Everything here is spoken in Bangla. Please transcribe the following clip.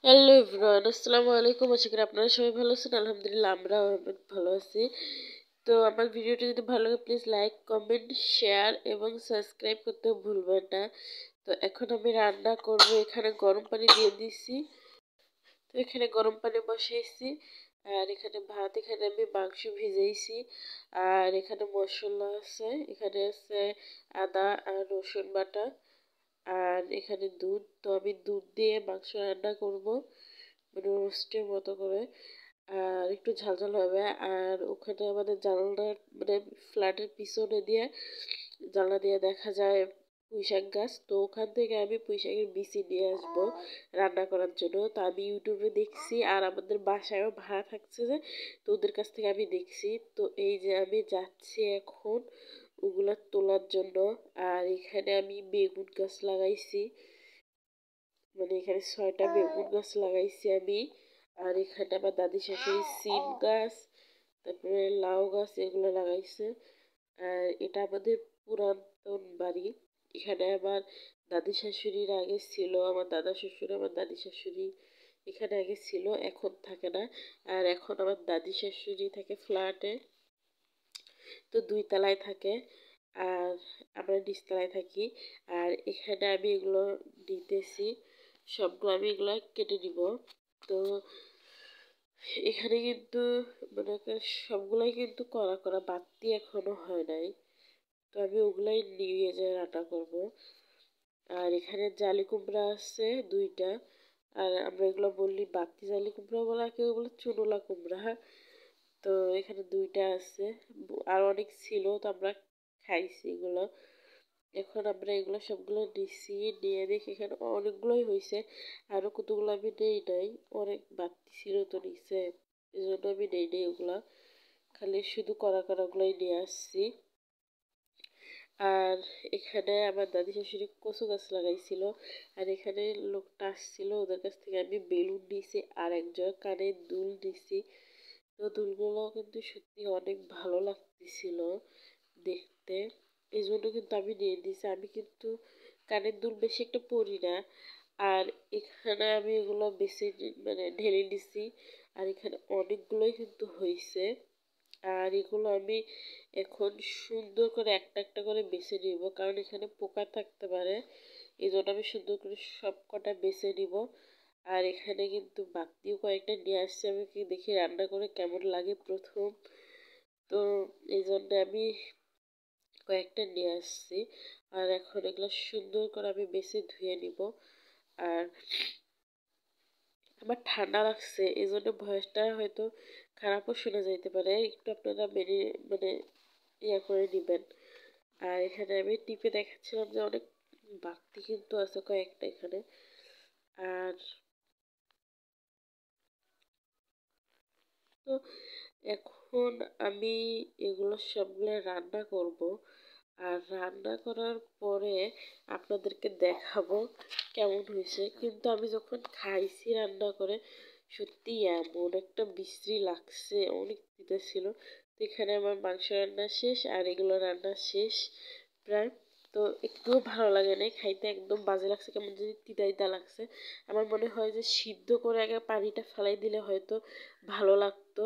হ্যালো এভরিওয়ান, আসসালামু আলাইকুম। আশা করি আপনারা সবাই ভালো আছেন। আলহামদুলিল্লাহ আমরাও অনেক ভালো আছি। তো আমার ভিডিওটি যদি ভালো লাগে প্লিজ লাইক, কমেন্ট, শেয়ার এবং সাবস্ক্রাইব করতে ভুলবেন না। তো এখন আমি রান্না করব। এখানে গরম পানি দিয়ে দিছি। তো এখানে গরম পানি বসিয়েছি। আর এখানে ভাত, এখানে আমি মাংস ভিজাইছি। আর এখানে মশলা আছে, এখানে আছে আদা আর রসুন বাটা। আর এখানে দুধ, তো আমি দুধ দিয়ে মাংস রান্না করব, মানে রোস্টের মতো করে। আর একটু ঝাল ঝাল হবে। আর ওখানে আমাদের জানালার মানে ফ্ল্যাটের পিছনে দিয়ে জানলা দিয়ে দেখা যায় পুঁইশাক গাছ। তো ওখান থেকে আমি পুঁইশাকের বিচি নিয়ে আসবো রান্না করার জন্য। তো আমি ইউটিউবে দেখছি আর আমাদের বাসায়ও ভাড়া থাকছে যে, তো ওদের কাছ থেকে আমি দেখছি। তো এই যে আমি যাচ্ছি এখন ওগুলা তোলার জন্য। আর এখানে আমি বেগুন গাছ লাগাইছি, মানে এখানে 6টা বেগুন গাছ লাগাইছি আমি। আর এখানে আমার দাদি শাশুড়ি সিম গাছ, তারপরে লাউ গাছ এগুলো লাগাইছে। আর এটা আমাদের পুরাতন বাড়ি। এখানে আমার দাদি শাশুড়ির আগে ছিল, আমার দাদা শ্বশুর, আমার দাদি শাশুড়ি এখানে আগে ছিল, এখন থাকে না। আর এখন আমার দাদি শাশুড়ি থাকে ফ্ল্যাটে, তো 2 তলায় থাকে। আর আমরা নিচতলায় থাকি। আর এখানে আমি এগুলো দিতেছি, সবগুলো আমি এগুলো কেটে নিব। তো এখানে কিন্তু মানে সবগুলাই কিন্তু করা করা বাড়তি এখনো হয় নাই। তো আমি ওগুলাই নিয়ে যেয়ে রান্না করব। আর এখানে জালি কুমড়া আছে 2টা। আর আমরা এগুলো বললি বাড়তি জালি কুমড়া বলা, কেউ বলে চুনোলা কুমড়া। তো এখানে 2টা আছে, আর অনেক ছিল, তো আমরা খাইছি এগুলো। এখন আমরা এগুলো সবগুলো নিচ্ছি, নিয়ে দেখি এখানে অনেকগুলোই হয়েছে। আরও কতগুলো আমি নেই নাই, অনেক বাড়তি ছিল তো নিচে, এই জন্য আমি নেই নেই ওগুলা, খালি শুধু কড়া কড়াগুলোই নিয়ে আসছি। আর এখানে আমার দাদি শাশুড়ি কচু গাছ লাগাইছিল। আর এখানে লোকটা আসছিল, ওদের কাছ থেকে আমি বেলুন নিয়েছি আর একজন কানের দুল নিয়েছি। তো দুলগুলো কিন্তু সত্যি অনেক ভালো লাগতেছিল দেখতে, এই জন্য কিন্তু আমি নিয়ে নিয়েছি। আমি কিন্তু কানের দুল বেশি একটা পরি না। আর এখানে আমি এগুলো বেশি মানে ঢেলে নিছি। আর এখানে অনেকগুলোই কিন্তু হয়েছে। আর এগুলো আমি এখন সুন্দর করে একটা একটা করে বেছে নিব, কারণ এখানে পোকা থাকতে পারে, এই জন্য আমি সুন্দর করে সব কটা বেছে নিব। আর এখানে কিন্তু বাতিও কয়েকটা নিয়ে আসছি, আমি কি দেখি রান্না করে কেমন লাগে প্রথম। তো এই জন্য আমি কয়েকটা নিয়ে আসছি। আর এখন এগুলো সুন্দর করে আমি বেছে ধুয়ে নিব। আর আমার ঠান্ডা লাগছে, এই জন্য ভয়েসটা হয়তো খারাপও শোনা যাইতে পারে, একটু আপনারা মেনে মানে করে নেবেন। আর এখানে আমি টিপে দেখাচ্ছিলাম যে অনেক বাড়তি কিন্তু আছে কয়েকটা এখানে। আর তো এখন আমি এগুলো সবগুলো রান্না করব। আর রান্না করার পরে আপনাদেরকে দেখাবো কেমন হয়েছে। কিন্তু আমি যখন খাইছি রান্না করে, সত্যি এমন একটা বিশ্রী লাগছে, অনেক তিতা ছিল। তো এখানে আমার মাংস রান্না শেষ আর এগুলো রান্না শেষ প্রায়। তো একটুও ভালো লাগে নাই খাইতে, একদম বাজে লাগছে, কেমন যদি তিতা তিতা লাগছে। আমার মনে হয় যে সিদ্ধ করে আগে পানিটা ফেলাই দিলে হয়তো ভালো লাগতো।